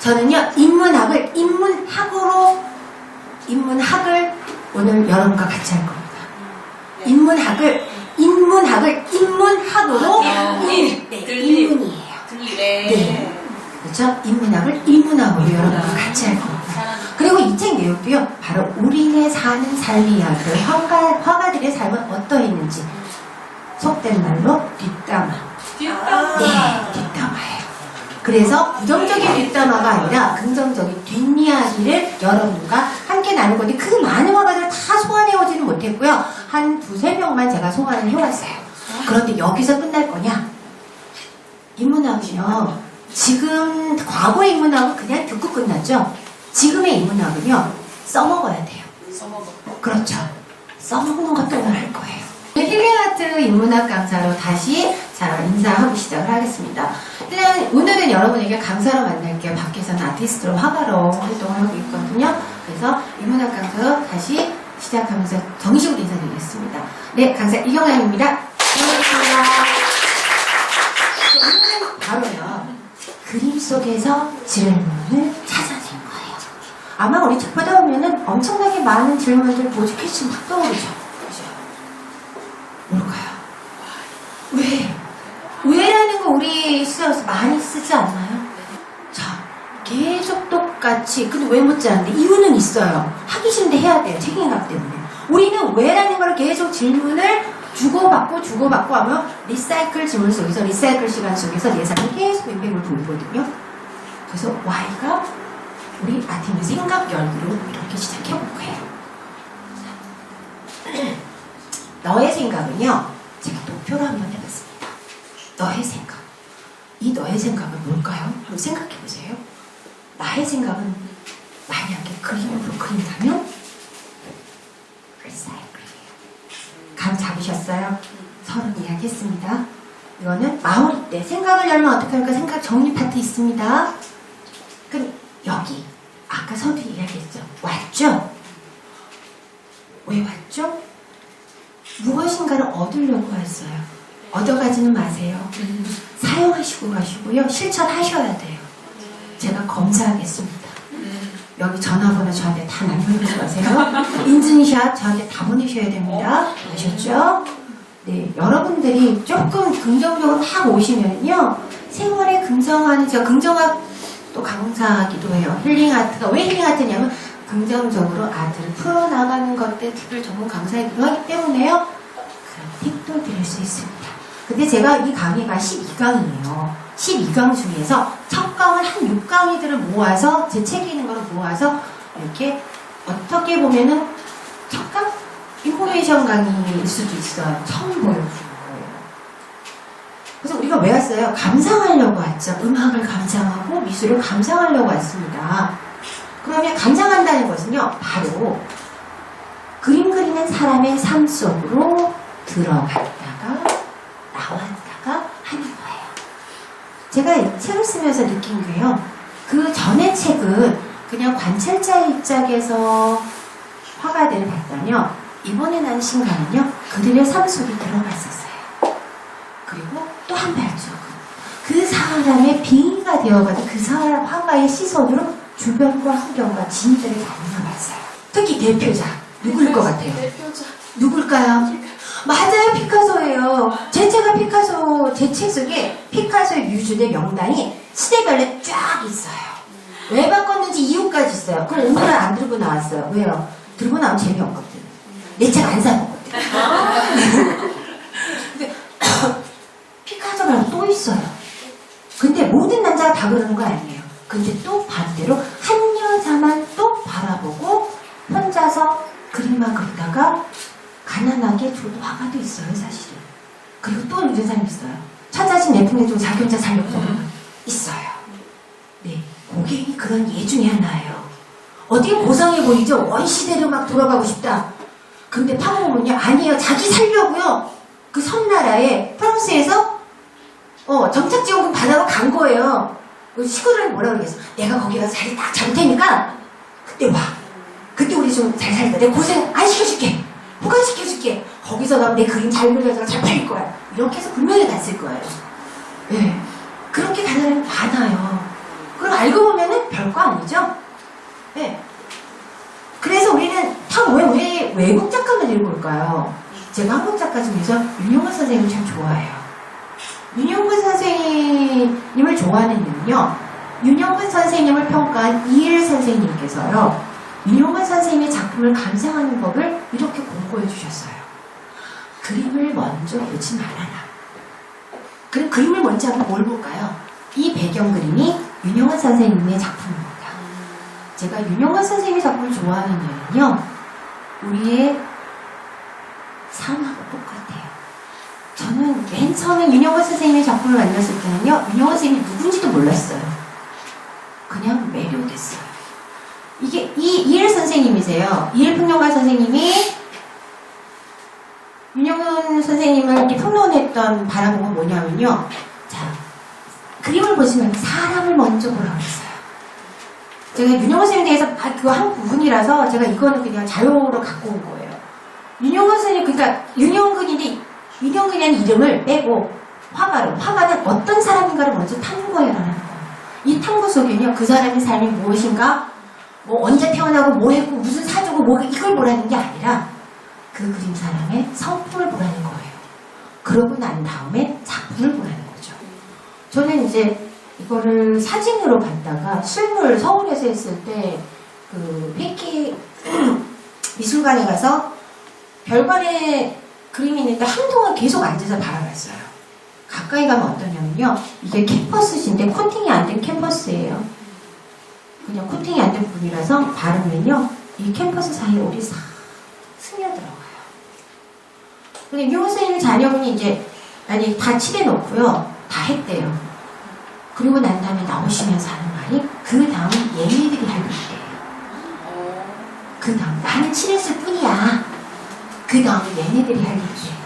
저는요, 인문학을 오늘 여러분과 같이 할 겁니다. 인문학으로, 인문이에요. 네. 그렇죠? 인문학으로 여러분과 같이 할 겁니다. 그리고 이 책 내용도요, 바로 우리네 사는 삶의 이야기, 화가들의 삶은 어떠했는지, 속된 말로 뒷담화. 네, 뒷담화예요. 그래서 부정적인 뒷담화가 아니라 긍정적인 뒷이야기를 여러분과 함께 나눌 건데, 그 많은 화가들을 다 소환해오지는 못했고요. 한 두세 명만 제가 소환을 해왔어요. 그런데 여기서 끝날 거냐? 인문학은요, 지금 과거의 인문학은 그냥 듣고 끝났죠. 지금의 인문학은요, 써먹어야 돼요. 그렇죠. 써먹는 것도 오늘 할 거예요. 힐링아트 인문학 강사로 다시 인사하고 시작을 하겠습니다. 일단 오늘은 여러분에게 강사로 만날게요. 밖에서는 아티스트로 화가로 활동을 하고 있거든요. 그래서 인문학 강사로 다시 시작하면서 정식으로 인사드리겠습니다. 네, 강사 이경란입니다. 반갑습니다. 오늘은 바로요, 그림 속에서 질문을 찾아낸 거예요. 아마 우리 책 보다 보면은 엄청나게 많은 질문들 보직해지 막 떠오르죠. 뭘까요? 왜라는 거 우리 수업에서 많이 쓰지 않나요? 자, 계속 똑같이, 근데 왜 묻지 않는데? 이유는 있어요. 하기 싫은데 해야 돼요. 책임감 때문에. 우리는 왜라는 걸 계속 질문을 주고받고 하면 리사이클 질문 속에서, 리사이클 시간 속에서 예산을 계속 뱅뱅을 돌거든요. 그래서 Y가 우리 아티는 생각 열기로 이렇게 시작해볼 거예요. 너의 생각은요, 제가 도표로 한번 해봤습니다. 너의 생각. 이 너의 생각은 뭘까요? 한번 생각해보세요. 나의 생각은 만약에 그림으로 그린다면 리사이클이에요. 감 잡으셨어요? 서로 이야기했습니다. 이거는 마무리 때 생각을 열면 어떻게 할까? 생각 정리 파트 있습니다. 그럼 여기 아까 서두 이야기했죠? 왔죠? 왜 왔죠? 무엇인가를 얻으려고 했어요. 얻어가지는 마세요. 사용하시고 가시고요. 실천하셔야 돼요. 제가 검사하겠습니다. 여기 전화번호 저한테 다 남겨주고 가세요. 인증샷 저한테 다 보내셔야 됩니다. 아셨죠? 네, 여러분들이 조금 긍정적으로 막 오시면요, 생활에 긍정하는, 제가 긍정학 또 강사하기도 해요. 힐링아트가 왜 힐링아트냐면 긍정적으로 아트를 풀어나가는 것들 팁을 전문 강사이기도 하기 때문에요, 그런 팁도 드릴 수 있습니다. 근데 제가 이 강의가 12강이에요. 12강 중에서 첫 강을 한 6강이들을 모아서, 제 책에 있는 거를 모아서 이렇게 어떻게 보면은 첫 강? 인포메이션 강의일 수도 있어요. 처음 보여주는 거예요. 그래서 우리가 왜 왔어요? 감상하려고 왔죠. 음악을 감상하고 미술을 감상하려고 왔습니다. 그러면 감상한다는 것은요, 바로 그림 그리는 사람의 삶 속으로 들어갔다가 나왔다가 하는 거예요. 제가 이 책을 쓰면서 느낀 게요, 그 전의 책은 그냥 관찰자의 입장에서 화가들을 봤다면, 이번에 난 신간은요, 그들의 삶 속에 들어갔었어요. 그리고 또 한 발짝은 그 사람의 빙의가 되어가지고 그 사람 화가의 시선으로 주변과 환경과 진들을 다녀봤어요. 특히 대표작 누구일 것 같아요? 누굴까요? 맞아요, 피카소예요. 제 책은 피카소, 제 책 속에 피카소의 뮤즈의 명단이 시대별로 쫙 있어요. 왜 바꿨는지 이유까지 있어요. 그럼 오늘은 안 들고 나왔어요. 왜요? 들고 나오면 재미없거든. 내 책 안 사먹거든. 근데 피카소 말고 또 있어요. 근데 모든 남자가 다 그러는 거 아니에요. 근데 또 반대로 한 여자만 또 바라보고 혼자서 그림만 그리다가 가난하게 죽은 화가도 있어요, 사실은. 그리고 또 이런 사람이 있어요. 처자식 내팽개치고 자기 혼자 살려고 있어요. 네, 고객이 그런 예 중에 하나예요. 어떻게 고상해 보이죠? 원시대로 막 돌아가고 싶다. 근데 파보면요, 아니에요. 자기 살려고요. 그 섬나라에 프랑스에서 정착지원금 받아서 간 거예요. 그 시골을 뭐라 그러겠어. 내가 거기 가서 자리 딱 잡을 테니까 그때 와. 그때 우리 좀 잘 살다. 내가 고생 안 시켜줄게. 보관시켜줄게. 거기서 가면 내 그림 잘 그려서 잘 팔릴 거야. 이렇게 해서 분명히 갔을 거예요. 예. 그렇게 가는 많아요. 그리고 알고 보면은 별거 아니죠? 예. 그래서 우리는 왜 외국 작가만 읽을까요? 제가 한국 작가 중에서 윤영근 선생님을 참 좋아해요. 윤영근 선생님을 좋아하는 이유는요, 윤영근 선생님을 평가한 이일 선생님께서요, 윤영근 선생님의 작품을 감상하는 법을 이렇게 공고해 주셨어요. 그림을 먼저 보지 말아라. 그럼 그림을 먼저 하면 뭘 볼까요? 이 배경 그림이 윤영근 선생님의 작품입니다. 제가 윤영근 선생님의 작품을 좋아하는 이유는요, 우리의 삶하고 똑같아요. 저는 맨 처음에 윤영근 선생님의 작품을 만났을 때는요, 윤영근 선생님이 누군지도 몰랐어요. 그냥 매료됐어요. 이게 이일 선생님이세요. 이일 평론가 선생님이 윤영근 선생님을 이렇게 평론했던 바라본 건 뭐냐면요, 자, 그림을 보시면 사람을 먼저 보라고 했어요. 제가 윤영근 선생님에 대해서 그거 한 부분이라서 제가 이거는 그냥 자료로 갖고 온 거예요. 윤영근 선생님, 그러니까 윤영근인데 윤영근이라는 이름을 빼고 화가는 어떤 사람인가를 먼저 탐구해라는 거예요. 이 탐구 속에는요, 그 사람의 삶이 무엇인가, 뭐 언제 태어나고 뭐 했고 무슨 사주고 뭐 이걸 보라는 게 아니라 그 그림 사람의 성품을 보라는 거예요. 그러고 난 다음에 작품을 보라는 거죠. 저는 이제 이거를 사진으로 봤다가 실물 서울에서 했을 때 그 페이키 미술관에 가서 별관에 그림이 있는데 한동안 계속 앉아서 바라봤어요. 가까이 가면 어떠냐면요, 이게 캔버스인데 코팅이 안 된 캔버스예요. 그냥 코팅이 안 된 부분이라서 바르면요, 이 캔버스 사이에 올이 싹 스며들어가요. 근데 윤영근 선생님 자녀분이 이제 아니 다 칠해놓고요, 다 했대요. 그리고 난 다음에 나오시면서 하는 말이, 그 다음은 얘네들이 할 일이에요. 그 다음 나는 칠했을 뿐이야. 그 다음은 얘네들이 할 일이에요.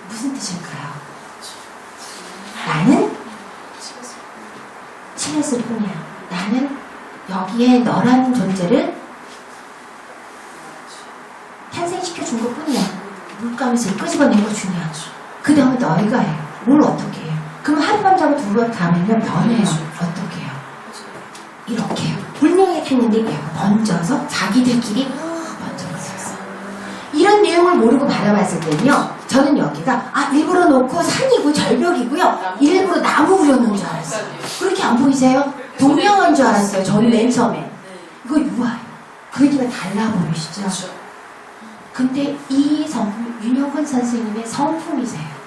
무슨 뜻일까요? 나는 칠했을 뿐이야. 나는 여기에 너라는 존재를 탄생시켜준 것 뿐이야. 물감에서 끄집어낸 거 중요하죠. 그 다음에 너희가 해요. 뭘 어떻게 해요? 그럼 하룻밤 자고 두 번 가면 변해요. 어떻게 해요? 이렇게 해요. 불명예 했는데 얘가 번져서 자기들끼리 번져서 이런 내용을 모르고 받아봤을 때는요, 저는 여기가 일부러 놓고 산이고 절벽이고요, 일부러 나무 그려놓은 줄 알았어요. 그렇게 안 보이세요? 동명한 줄 알았어요. 저는 맨 처음에. 이거 유아예요. 그림이 달라 보이시죠? 근데 이 성품, 윤영근 선생님의 성품이세요.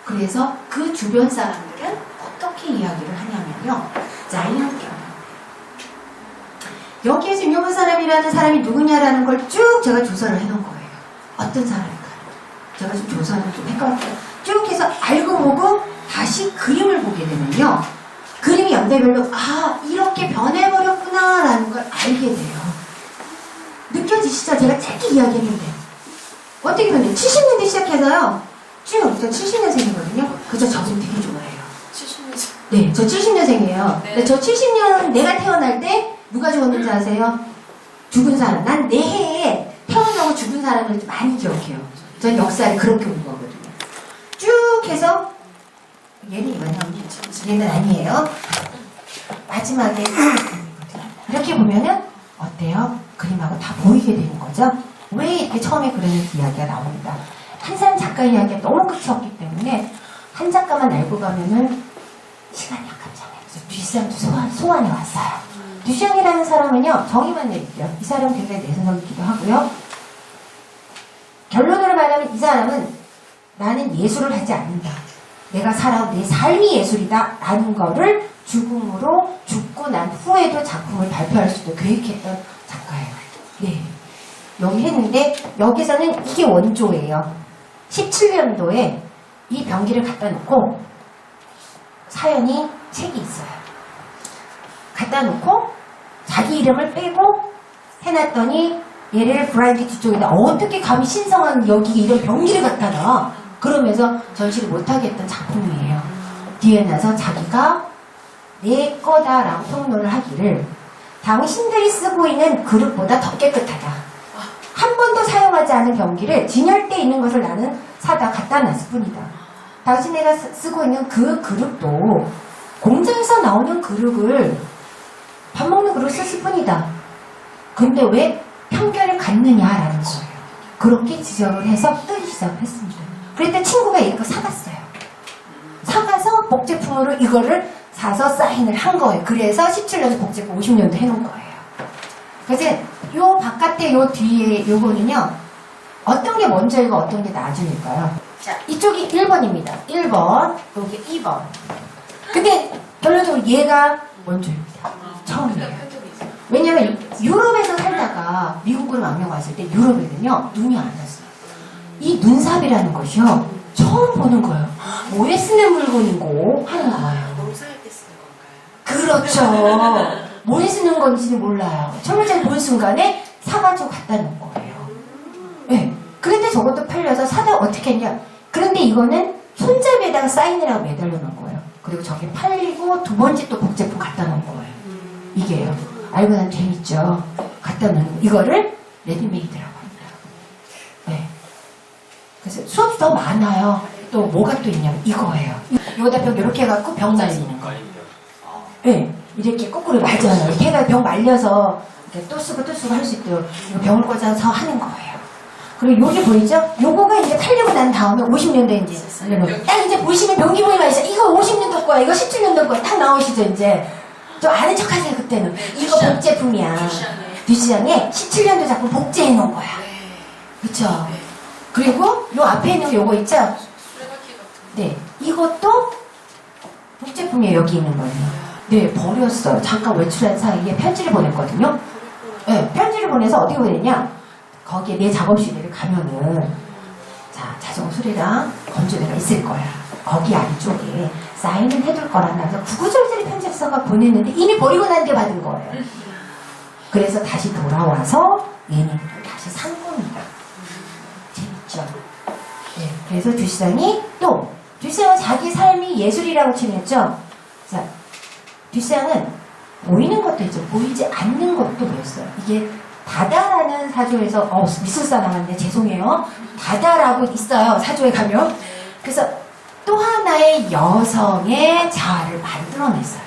그래서 그 주변 사람들은 어떻게 이야기를 하냐면요, 자이언트. 여기에서 윤영근 사람이라는 사람이 누구냐라는 걸 쭉 제가 조사를 해놓은 거예요. 어떤 사람인가. 제가 좀 조사를 좀 해봤어요. 쭉 해서 알고 보고 다시 그림을 보게 되면요, 그림이 연대별로 이렇게 변해버렸구나 라는 걸 알게 돼요. 느껴지시죠? 제가 짧게 이야기했는데 어떻게 변해요? 70년대 시작해서요, 쭉, 저 70년생이거든요. 그저 저 좀 되게 좋아해요. 70년생? 네, 저 70년생이에요. 네. 저 70년 내가 태어날 때 누가 죽었는지 아세요? 죽은 사람. 난 내 해에 태어나고 죽은 사람을 많이 기억해요. 전 역사를 그렇게 본 거거든요. 쭉 해서 얘는 이거는 얘는 아니에요. 마지막에 이렇게 보면은 어때요? 그림하고 다 보이게 되는 거죠. 왜 이렇게 처음에 그런 이야기가 나옵니다. 한 사람 작가 이야기가 너무 끝이 없기 때문에 한 작가만 알고 가면은 시간이 아깝잖아요. 그래서 듀샹도 소환해 왔어요. 듀샹이라는 사람은요, 정의만 내릴게요. 이 사람 굉장히 내성적이기도 하고요. 결론으로 말하면 이 사람은 나는 예술을 하지 않는다. 내가 살아온 내 삶이 예술이다 라는 거를 죽음으로 죽고 난 후에도 작품을 발표할 수도 계획했던 작가예요. 네. 여기 했는데 여기서는 이게 원조예요. 17년도에 이 병기를 갖다 놓고 사연이 책이 있어요. 갖다 놓고 자기 이름을 빼고 해놨더니 얘를 브라이드 뒤쪽에다 어떻게 감히 신성한 여기 이런 병기를 갖다 놔. 그러면서 전시를 못하게 했던 작품이에요. 뒤에 나서 자기가 내 거다라고 평론을 하기를, 당신들이 쓰고 있는 그릇보다 더 깨끗하다. 한 번도 사용하지 않은 병기를 진열대에 있는 것을 나는 사다 갖다 놨을 뿐이다. 당신네가 쓰고 있는 그 그릇도 공장에서 나오는 그릇을 밥 먹는 그릇을 썼을 뿐이다. 근데 왜 편견을 갖느냐라는 거예요. 그렇게 지적을 해서 뜨기 시작을 했습니다. 그랬더니 친구가 이거 사갔어요. 사가서 복제품으로 이거를 사서 사인을 한 거예요. 그래서 17년도 복제품 50년도 해놓은 거예요. 그래서 요 바깥에 요 뒤에 요거는요. 어떤 게 먼저이고 어떤 게 나중일까요? 자, 이쪽이 1번입니다. 1번, 여기 2번. 근데 결론적으로 얘가 먼저입니다. 처음이에요. 왜냐면 유럽에서 살다가 미국으로 망명 왔을 때 유럽에는요. 눈이 안 왔어요. 이 눈삽이라는 것이요. 처음 보는 거예요. 오래 쓰는 물건이고 하는 거예요. 농사할 때 쓰는 건가요? 그렇죠. 뭘 쓰는 건지는 몰라요. 철물점 본 순간에 사가지고 갖다 놓은 거예요. 네. 그런데 저것도 팔려서 사다 어떻게 했냐. 그런데 이거는 손잡이에다가 사인을 하고 매달려 놓은 거예요. 그리고 저게 팔리고 두 번째 또 복제품 갖다 놓은 거예요. 이게요. 알고 나면 재밌죠. 갖다 놓은 이거를 레디메이드라고 합니다. 네. 그래서 수업이 더 많아요. 또 뭐가 또 있냐면 이거예요. 여기다 병 이렇게 해갖고 병 말리는 거예요. 네. 이렇게 거꾸로 맞아요. 이렇게 해가 병 말려서 이렇게 또 쓰고 할 수 있도록 병을 꽂아서 하는 거예요. 그리고 여기 보이죠? 요거가 이제 팔리고 난 다음에 50년대 이제 딱 이제 보시면 병기보이만 있어요. 이거 50년도 거야. 이거 17년도 거야. 딱 나오시죠 이제. 좀 아는 척하세요 그때는. 이거 복제품이야. 뒷시장에 17년도 작품 복제해 놓은 거야. 그쵸? 그리고 요 앞에 있는 요거 있죠? 네. 이것도 복제품이에요. 여기 있는 거예요. 네, 버렸어요. 잠깐 외출한 사이에 편지를 보냈거든요. 네, 편지를 보내서 어떻게 보냈냐? 거기에 내 작업실에 가면은, 자, 자전거 수리랑 건조대가 있을 거야. 거기 안쪽에 사인을 해둘 거라면서 구구절절히 편지를 써가 보냈는데 이미 버리고 난 뒤에 받은 거예요. 그래서 다시 돌아와서 얘는 다시 산 겁니다. 재밌죠? 네, 그래서 뒷시장이 또, 뒷시장은 자기 삶이 예술이라고 칭했죠? 자, 뒷시장은 보이는 것도 있죠. 보이지 않는 것도 보였어요. 이게 다다라는 사조에서 미술사 나갔는데 죄송해요. 다다라고 있어요. 사조에 가면. 그래서 또 하나의 여성의 자아를 만들어냈어요.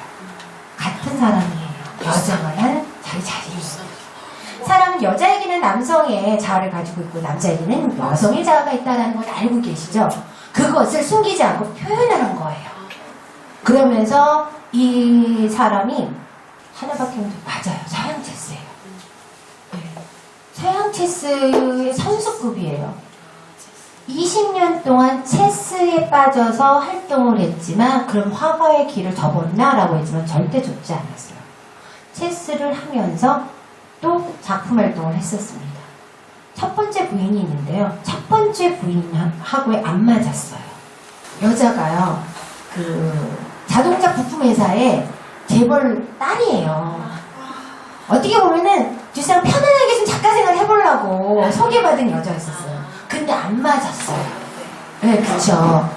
같은 사람이에요. 여자만 자기 자신이. 사람은 여자에게는 남성의 자아를 가지고 있고 남자에게는 여성의 자아가 있다는 걸 알고 계시죠? 그것을 숨기지 않고 표현하는 거예요. 그러면서 이 사람이 하나밖에 없는데 맞아요. 서양 체스예요. 네. 서양 체스의 선수급이에요. 20년 동안 체스에 빠져서 활동을 했지만 그럼 화가의 길을 접었나라고 했지만 절대 좁지 않았어요. 체스를 하면서 또 작품 활동을 했었습니다. 첫 번째 부인이 있는데요. 첫 번째 부인하고 안 맞았어요. 여자가요. 자동차 부품 회사에 재벌 딸이에요. 어떻게 보면은 뒷사람 편안하게 좀 작가 생활 해보려고 소개받은 여자였었어요. 근데 안 맞았어요. 네, 그쵸.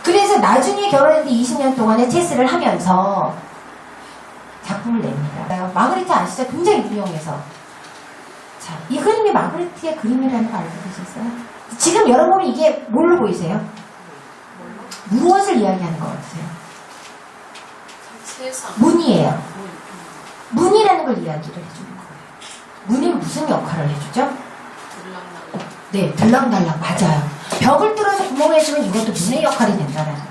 그래서 나중에 결혼했는데 20년 동안에 체스를 하면서 작품을 냅니다. 마그리트 아시죠? 굉장히 유명해서. 자, 이 그림이 마그리트의 그림이라는 거 알고 계셨어요? 지금 여러분 이게 뭘로 보이세요? 무엇을 이야기하는 것 같으세요? 문이에요. 문이라는 걸 이야기를 해주는 거예요. 문은 무슨 역할을 해주죠? 네, 들랑달랑 맞아요. 벽을 뚫어서 구멍을 해주면 이것도 문의 역할이 된다는 거예요.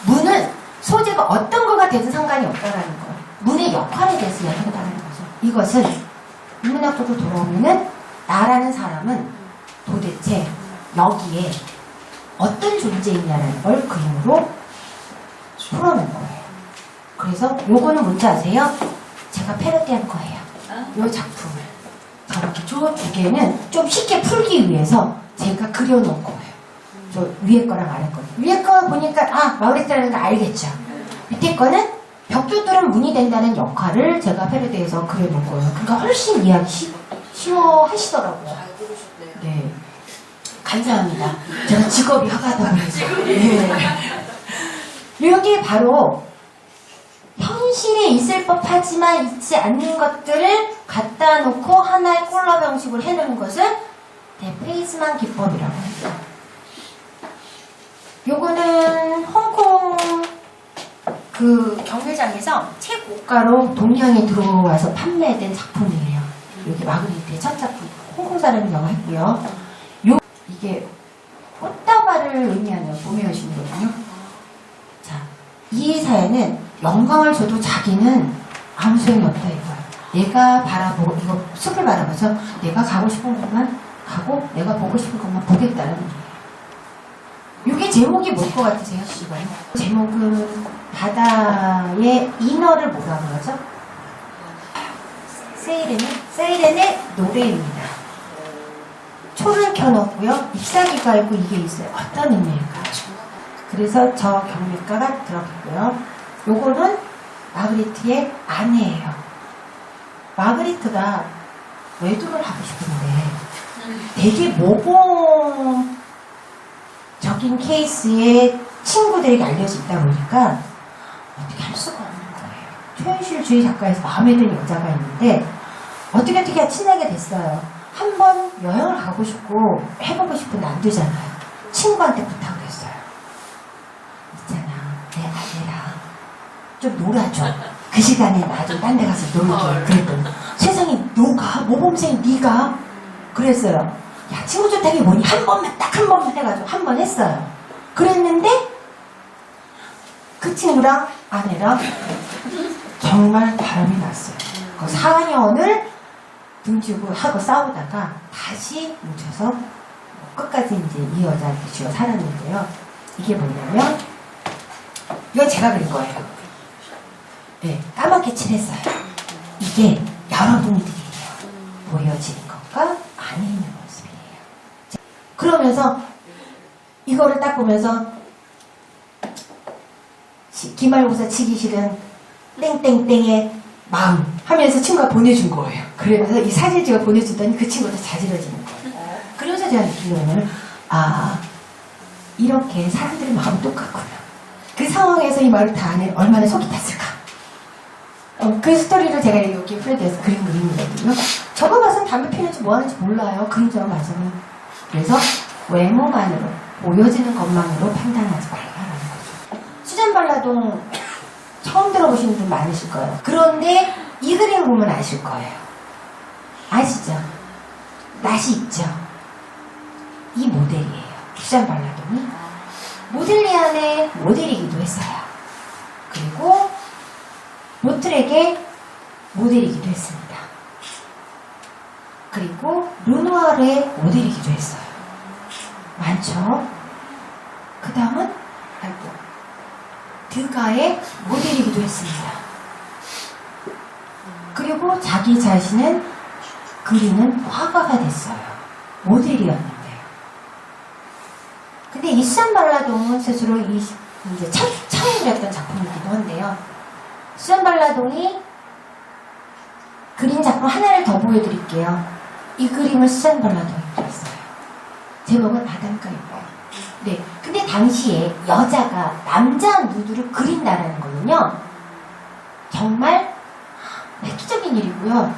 문은 소재가 어떤 거가 되든 상관이 없다는 거예요. 문의 역할에 대해서 이야기한다는 거죠. 이것은 인문학적으로 돌아오면은 나라는 사람은 도대체 여기에 어떤 존재이냐는 걸 그림으로 풀어낸 거예요. 그래서 요거는 뭔지 아세요? 제가 패러디한 거예요. 요 작품을. 저렇게 저 두 개는 좀 쉽게 풀기 위해서 제가 그려놓은 거예요. 저 위에 거랑 아래 거. 위에 거 보니까 마그리트라는 거 알겠죠? 밑에 거는 벽돌은 문이 된다는 역할을 제가 패러디해서 그려놓은 거예요. 그러니까 훨씬 이해하기 쉬워 하시더라고요. 네. 감사합니다. 제가 직업이 화가다 보니까. 네. 여기 바로 현실에 있을 법하지만 있지 않는 것들을 갖다 놓고 하나의 콜라 방식으로 해놓은 것을 페이스만 기법이라고 합니다. 요거는 홍콩 그 경매장에서 최고가로 동양에 들어와서 판매된 작품이에요. 여기 마그리트의 첫 작품. 홍콩 사람이 영화했고요. 이게 꽃다발을 의미하는 봄의 여신이거든요. 자, 이 사연은 영광을 줘도 자기는 아무 소용이 없다 이거야. 내가 바라보고, 이거 숲을 바라보죠. 내가 가고 싶은 것만 가고, 내가 보고 싶은 것만 보겠다는 거예요. 이게 제목이 뭘 것 같으세요, 이거요? 제목은 바다의 인어를 뭐라 그러죠? 세이렌의 노래입니다. 초를 켜놓고요. 잎사귀가 있고 이게 있어요. 어떤 의미일까요? 그래서 저 경매가가 들어갔고요. 요거는 마그리트의 아내예요. 마그리트가 외도를 하고 싶은데 되게 모범적인 케이스의 친구들에게 알려져 있다 보니까 어떻게 할 수가 없는 거예요. 초현실주의 작가에서 마음에 드는 여자가 있는데 어떻게 친하게 됐어요. 한번 여행을 가고 싶고 해보고 싶은데 안 되잖아요. 친구한테 부탁을 했어요. 있잖아, 내 아내랑 좀 놀아줘. 그 시간에 나 좀 딴 데 가서 놀게. 그랬더니 세상에 너가? 모범생 네가? 그랬어요. 야, 친구 좋다는 게 뭐니? 한 번만, 딱 한 번만 해가지고 한 번 했어요. 그랬는데 그 친구랑 아내랑 정말 바람이 났어요. 그 4년을 등지고 하고 싸우다가 다시 뭉쳐서 끝까지 이제 이 여자한테 쥐어 살았는데요. 이게 뭐냐면 이건 제가 그린 거예요. 네, 까맣게 칠했어요. 이게 여러분들이에요. 보여지는 것과 안에 있는 모습이에요. 그러면서 이거를 딱 보면서 기말고사 치기 싫은 땡땡땡의 마음 하면서 친구가 보내준 거예요. 그러면서 이 사진을 제가 보내주더니 그 친구도 자지러지는 거예요. 그러면서 제가 느낀 거는 이렇게 사람들의 마음이 똑같구나. 그 상황에서 이 말을 다 안에 얼마나 속이 탔을까. 그 스토리를 제가 여기 프레드에서 그린 그림이거든요. 저거 봐서는 담배 피는지 뭐 하는지 몰라요. 그림자가 봐서는. 그래서 외모만으로 보여지는 것만으로 판단하지 말라라는 거죠. 수잔 발라동 처음 들어보시는 분 많으실 거예요. 그런데 이 그림 보면 아실 거예요. 아시죠? 낯이 있죠? 이 모델이에요. 수잔 발라동이 모딜리안의 모델이기도 했어요. 그리고 로트렉의 모델이기도 했습니다. 그리고 르누아르의 모델이기도 했어요. 많죠? 그 다음은 드가의 모델이기도 했습니다. 그리고 자기 자신은 그리는 화가가 됐어요. 모델이었는데. 근데 이 수잔 발라동은 스스로 이제 처음 그렸던 작품이기도 한데요. 수잔 발라동이 그린 작품 하나를 더 보여드릴게요. 이 그림을 수잔 발라동이 그렸어요. 제목은 아담과 이브예요. 네. 근데 당시에 여자가 남자 누드를 그린다라는 거는요, 정말 획기적인 일이고요,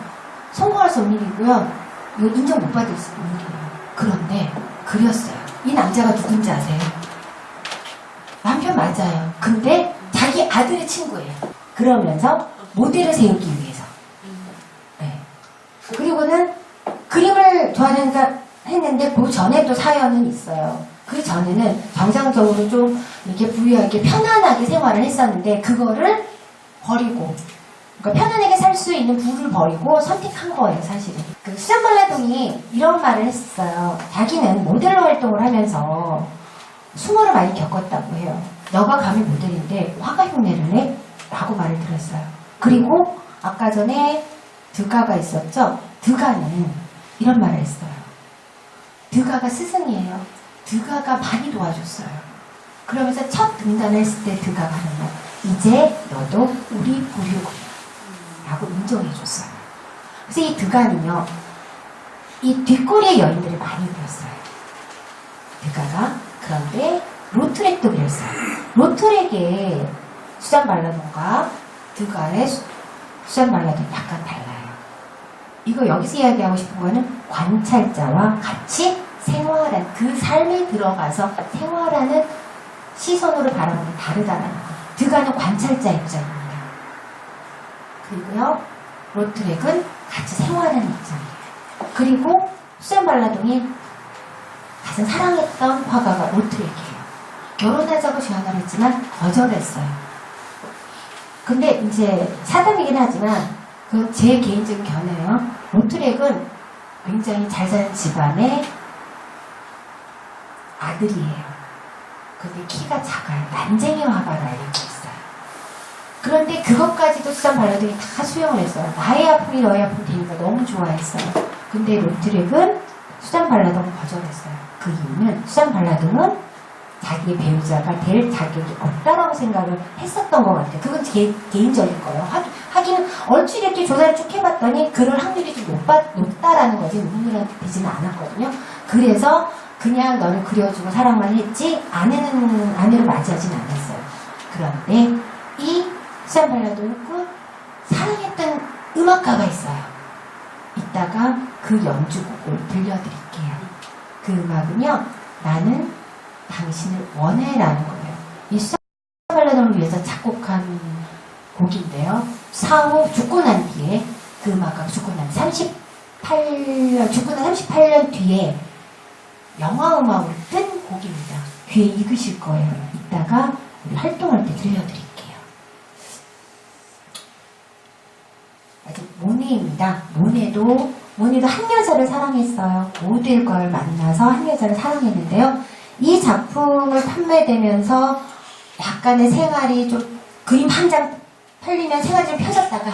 성공할 수 없는 일이고요, 이거 인정 못 받을 수 있는 일이에요. 그런데 그렸어요. 이 남자가 누군지 아세요? 남편 맞아요. 근데 자기 아들의 친구예요. 그러면서 모델을 세우기 위해서. 네. 그리고는 그림을 좋아하는 했는데 그 전에 또 사연은 있어요. 그 전에는 정상적으로 좀 이렇게 부유하게 편안하게 생활을 했었는데 그거를 버리고, 그러니까 편안하게 살 수 있는 부를 버리고 선택한 거예요, 사실은. 그 수잔 발라동이 이런 말을 했어요. 자기는 모델로 활동을 하면서 수모를 많이 겪었다고 해요. 너가 감히 모델인데 화가 흉내를 내? 라고 말을 들었어요. 그리고 아까 전에 드가가 있었죠? 드가는 이런 말을 했어요. 드가가 스승이에요. 드가가 많이 도와줬어요. 그러면서 첫 등단을 했을 때 드가가 하는 말, 이제 너도 우리 부류구나 라고 인정해줬어요. 그래서 이 드가는요, 이 뒷꼬리의 여인들을 많이 그렸어요. 드가가. 그런데 로트렉도 그렸어요. 로트렉의 수잔 발라동과 드가의 수잔 발라동이 약간 달라요. 이거 여기서 이야기하고 싶은 거는 관찰자와 같이 생활한, 그 삶에 들어가서 생활하는 시선으로 바라보는 게 다르다라는 거. 드가는 관찰자 입장입니다. 그리고요, 로트렉은 같이 생활하는 입장이에요. 그리고 수잔 발라동이 가장 사랑했던 화가가 로트렉이에요. 결혼하자고 제안을 했지만 거절했어요. 근데 이제 사담이긴 하지만 그건 제 개인적인 견해예요. 로트렉은 굉장히 잘 사는 집안의 아들이에요. 근데 키가 작아요. 난쟁이 화가라 알고 있어요. 그런데 그것까지도 수잔 발라동이 다 수용을 했어요. 나의 아픔이 너의 아픔이 되니까 너무 좋아했어요. 근데 로트렉은 수잔 발라동을 거절했어요. 그 이유는 수잔 발라동은 자기의 배우자가 될 자격이 없다라고 생각을 했었던 것 같아요. 그건 개인적인 거예요. 하긴 얼추 이렇게 조사를 쭉 해봤더니 그럴 확률이 좀 높다라는 거지 눈물이 되지는 않았거든요. 그래서 그냥 너를 그려주고 사랑만 했지 아내를 맞이하진 않았어요. 그런데 이 수잔 발라동은 꼭 사랑했던 음악가가 있어요. 이따가 그 연주곡을 들려드릴게요. 그 음악은요, 나는 당신을 원해라는 거예요. 이 수잔 발라동을 위해서 작곡한 곡인데요. 사후 죽고 난 뒤에 그 음악가가 죽고 난 38년 뒤에 영화 음악으로 뜬 곡입니다. 귀에 익으실 거예요. 이따가 우리 활동할 때 들려드릴게요. 아직 모네입니다. 모네도 한 여자를 사랑했어요. 모델 걸 만나서 한 여자를 사랑했는데요. 이 작품을 판매되면서 약간의 생활이 좀 그림 한 장 팔리면 생활이 좀 펴졌다가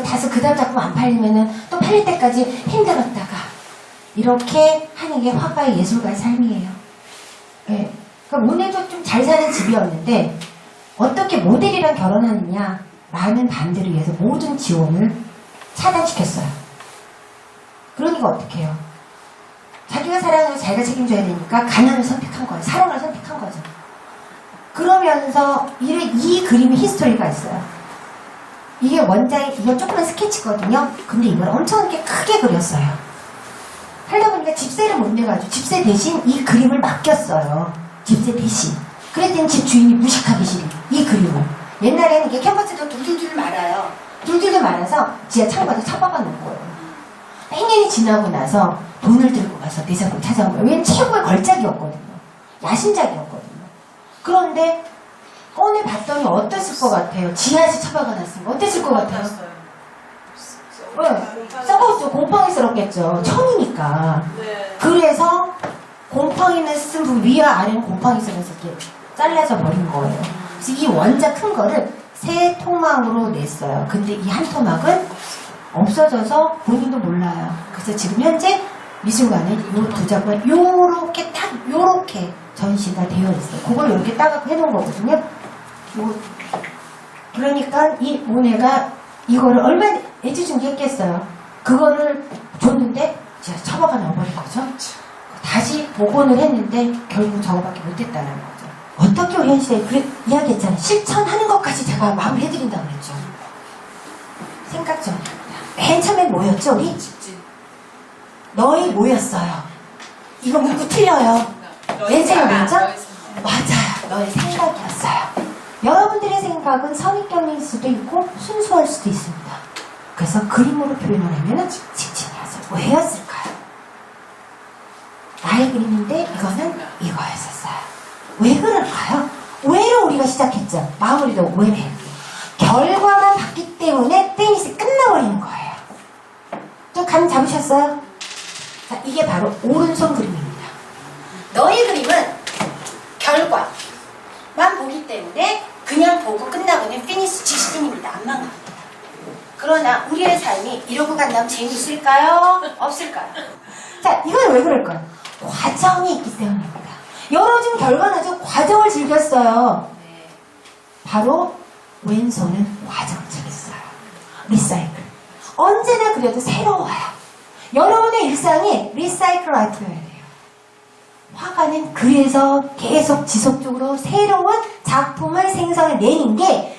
다시 그 다음 작품 안 팔리면은 또 팔릴 때까지 힘들었다가 이렇게 하는 게 화가의 예술가의 삶이에요. 네. 그러니까 모네도 좀 잘 사는 집이었는데 어떻게 모델이랑 결혼하느냐 라는 반대를 위해서 모든 지원을 차단시켰어요. 그러니까 어떻게 해요? 자기가 사랑해서 자기가 책임져야 되니까 가난을 선택한 거예요. 사랑을 선택한 거죠. 그러면서 이 그림의 히스토리가 있어요. 이게 원작이 이거 조그만 스케치거든요. 근데 이걸 엄청 이렇게 크게 그렸어요. 하다 보니까 집세를 못 내가지고 집세 대신 이 그림을 맡겼어요. 집세 대신. 그랬더니 집 주인이 무식하기 싫은 이 그림을. 옛날에는 이게 캔버스도 둘둘둘 말아요. 둘둘둘 말아서 지하 창고에다 처박아 놓은 거예요. 몇 년이 지나고 나서 돈을 들고 가서 내 작품 찾아온 거예요. 왜냐면 최고의 걸작이었거든요. 야심작이었거든요. 그런데 꺼내 봤더니 어땠을 것 같아요? 지하에서 처박아 놨으면 어땠을 것 같아요? 썩었죠. 곰팡이스럽겠죠. 청이니까. 네. 그래서 곰팡이는 쓴 부분 위와 아래는 곰팡이 쓰면서 이렇게 잘라져 버린 거예요. 그래서 이 원작 큰 거를 세 토막으로 냈어요. 근데 이 한 토막은 없어져서 본인도 몰라요. 그래서 지금 현재 미술관에 이 두 작품은 요렇게 전시가 되어 있어요. 그걸 이렇게 따갖고 해놓은 거거든요. 그러니까 이 모네가 이거를 얼마나 애지중지 했겠어요. 그거를 줬는데 제가 처박아 넣어버린 거죠. 다시 복원을 했는데 결국 저거밖에 못했다는 거죠. 어떻게 우리 현실에 이야기했잖아요. 실천하는 것까지 제가 마무리해드린다고 그랬죠. 생각 정리합니다. 맨 처음엔 뭐였죠 우리? 너희 뭐였어요? 이거 문구 틀려요. 맨 처음에 뭐였죠? 맞아요. 너의 생각이었어요. 여러분들의 생각은 선입견일 수도 있고 순수할 수도 있습니다. 그래서 그림으로 표현을 하면 직진이었어요. 왜였을까요? 나의 그림인데 이거는 이거였었어요. 왜 그럴까요? 왜로 우리가 시작했죠? 마무리도 왜로 했고 결과만 봤기 때문에 테니스 끝나버리는 거예요. 좀 감 잡으셨어요? 자, 이게 바로 오른손 그림입니다. 너의 그림은 결과만 보기 때문에 그냥 보고 끝나버리면 피니스 직진입니다. 안 망갑니다. 그러나 우리의 삶이 이러고 간다면 재미있을까요? 없을까요? 자, 이건 왜 그럴까요? 과정이 있기 때문입니다. 열어준 결과는 저 과정을 즐겼어요. 바로 왼손은 과정을 즐겼어요. 리사이클. 언제나 그래도 새로워요. 여러분의 일상이 리사이클 아트여야 돼요. 화가는 그래서 계속 지속적으로 새로운 작품을 생성해내는 게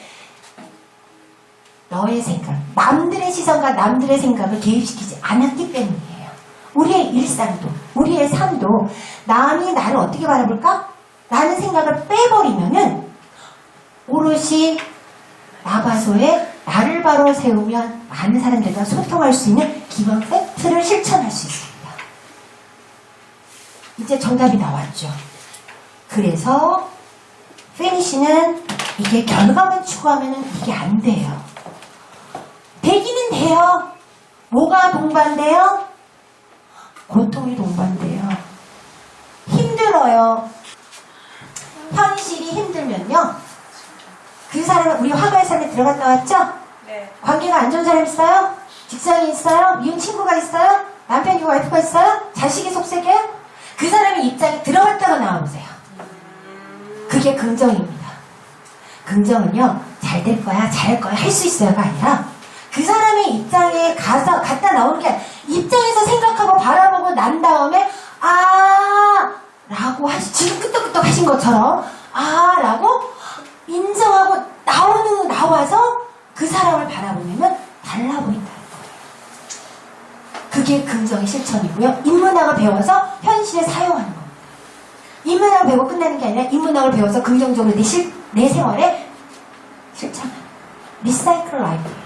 너의 생각, 남들의 시선과 남들의 생각을 개입시키지 않았기 때문이에요. 우리의 일상도, 우리의 삶도 남이 나를 어떻게 바라볼까? 라는 생각을 빼버리면은 오롯이 나바소에 나를 바로 세우면 많은 사람들과 소통할 수 있는 기본 팩트를 실천할 수 있습니다. 이제 정답이 나왔죠. 그래서 페니시는 이게 결과만 추구하면 이게 안 돼요. 되기는 돼요. 뭐가 동반돼요? 고통이 동반돼요. 힘들어요. 현실이 힘들면요. 그 사람은 우리 화가의 삶에 들어갔다 왔죠? 네. 관계가 안 좋은 사람 있어요? 직장이 있어요? 미운 친구가 있어요? 남편이고 와이프가 있어요? 자식이 속색이에요? 그 사람의 입장에 들어갔다가 나와보세요. 그게 긍정입니다. 긍정은요, 잘 될 거야, 잘할 거야, 할 수 있어요가 아니라 그 사람의 입장에 가서 갔다 나오는 게 아니라 입장에서 생각하고 바라보고 난 다음에 라고 지금 끄떡끄떡 하신 것처럼 라고 인정하고 나와서 그 사람을 바라보면 달라 보인다는 거예요. 그게 긍정의 실천이고요. 인문학을 배워서 현실에 사용하는 겁니다. 인문학을 배우고 끝나는 게 아니라 인문학을 배워서 긍정적으로 내 생활에 실천하는 리사이클 라이프예요.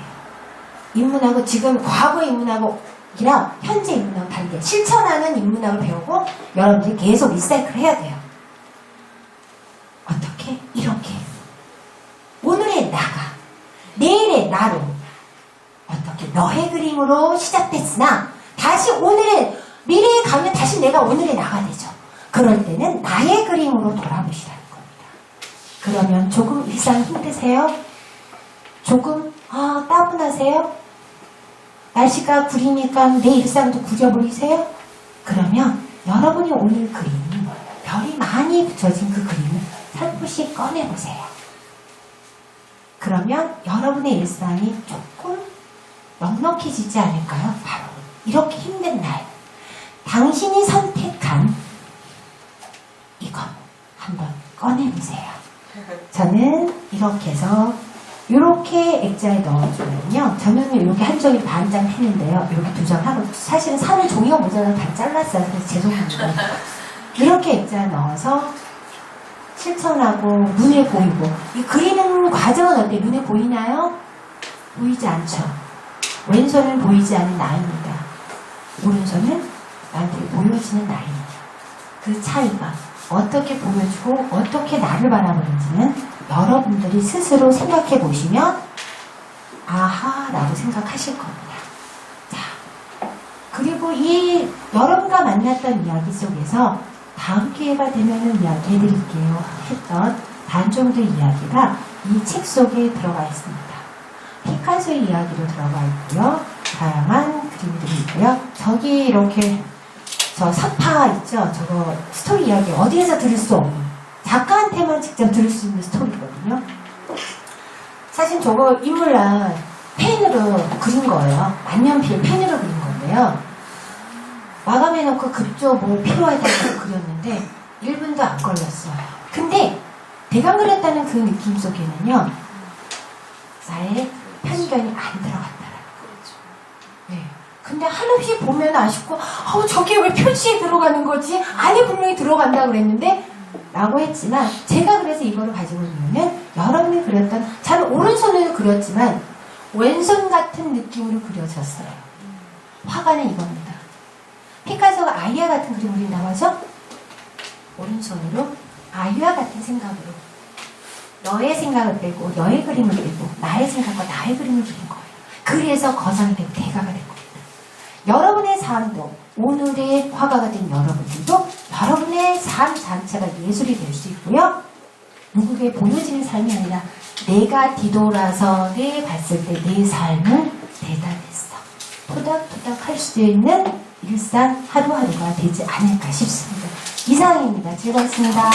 인문학은 지금 과거의 인문학이랑 현재 인문학은 다르게 실천하는 인문학을 배우고 여러분들이 계속 리사이클 해야 돼요. 어떻게? 이렇게. 오늘의 나가 내일의 나로 어떻게 너의 그림으로 시작됐으나 다시 오늘의 미래에 가면 다시 내가 오늘의 나가 되죠. 그럴 때는 나의 그림으로 돌아보시라는 겁니다. 그러면 조금 일상 힘드세요? 조금 따분하세요? 날씨가 구리니까 내 일상도 구려 보이세요? 그러면 여러분이 오늘 그림 별이 많이 붙여진 그 그림을 살포시 꺼내보세요. 그러면 여러분의 일상이 조금 넉넉해지지 않을까요? 바로 이렇게 힘든 날 당신이 선택한 이거 한번 꺼내보세요. 저는 이렇게 해서 이렇게 액자에 넣어주면요. 저는 이렇게 한쪽이 반장 했는데요. 이렇게 두 장 하고 사실은 살을 종이가 모자라서 반 잘랐어요. 그래서 죄송합니다. 이렇게 액자에 넣어서 실천하고 눈에 보이고 이 그리는 과정은 어때요? 눈에 보이나요? 보이지 않죠. 왼손은 보이지 않는 나입니다. 오른손은 나한테 보여지는 나입니다. 그 차이가 어떻게 보여주고 어떻게 나를 바라보는지는 여러분들이 스스로 생각해 보시면 아하라고 생각하실 겁니다. 자, 그리고 이 여러분과 만났던 이야기 속에서 다음 기회가 되면은 이야기해 드릴게요 했던 반종들 이야기가 이 책 속에 들어가 있습니다. 피카소의 이야기로 들어가 있고요. 다양한 그림들이 있고요. 저기 이렇게 저 사파 있죠? 저거 스토리 이야기 어디에서 들을 수 없는 작가한테만 직접 들을 수 있는 스토리거든요. 사실 저거 인물란 펜으로 그린 거예요. 만년필 펜으로 그린 건데요. 마감해놓고 급조 뭐 필요하다고 그렸는데 1분도 안 걸렸어요. 근데 대강 그렸다는 그 느낌 속에는요. 나의 편견이 안 들어갔더라고요. 네. 근데 한없이 보면 아쉽고 저게 왜 표지에 들어가는 거지? 안에 분명히 들어간다고 그랬는데 라고 했지만 제가 그래서 이거를 가지고 있는 여러분이 그렸던 저는 오른손으로 그렸지만 왼손 같은 느낌으로 그려졌어요. 화가는 이겁니다. 피카소가 아이와 같은 그림을 그린다고 하죠? 오른손으로 아이와 같은 생각으로 너의 생각을 빼고 너의 그림을 빼고 나의 생각과 나의 그림을 그린 거예요. 그래서 거상이 되고 대가가 된 겁니다. 여러분의 삶도 오늘의 화가가 된 여러분들도 여러분의 삶 자체가 예술이 될 수 있고요. 누구에게 보여지는 삶이 아니라 내가 뒤돌아서 봤을 때 내 삶은 대단했어. 토닥토닥 할 수 있는 일상 하루하루가 되지 않을까 싶습니다. 이상입니다. 즐거웠습니다.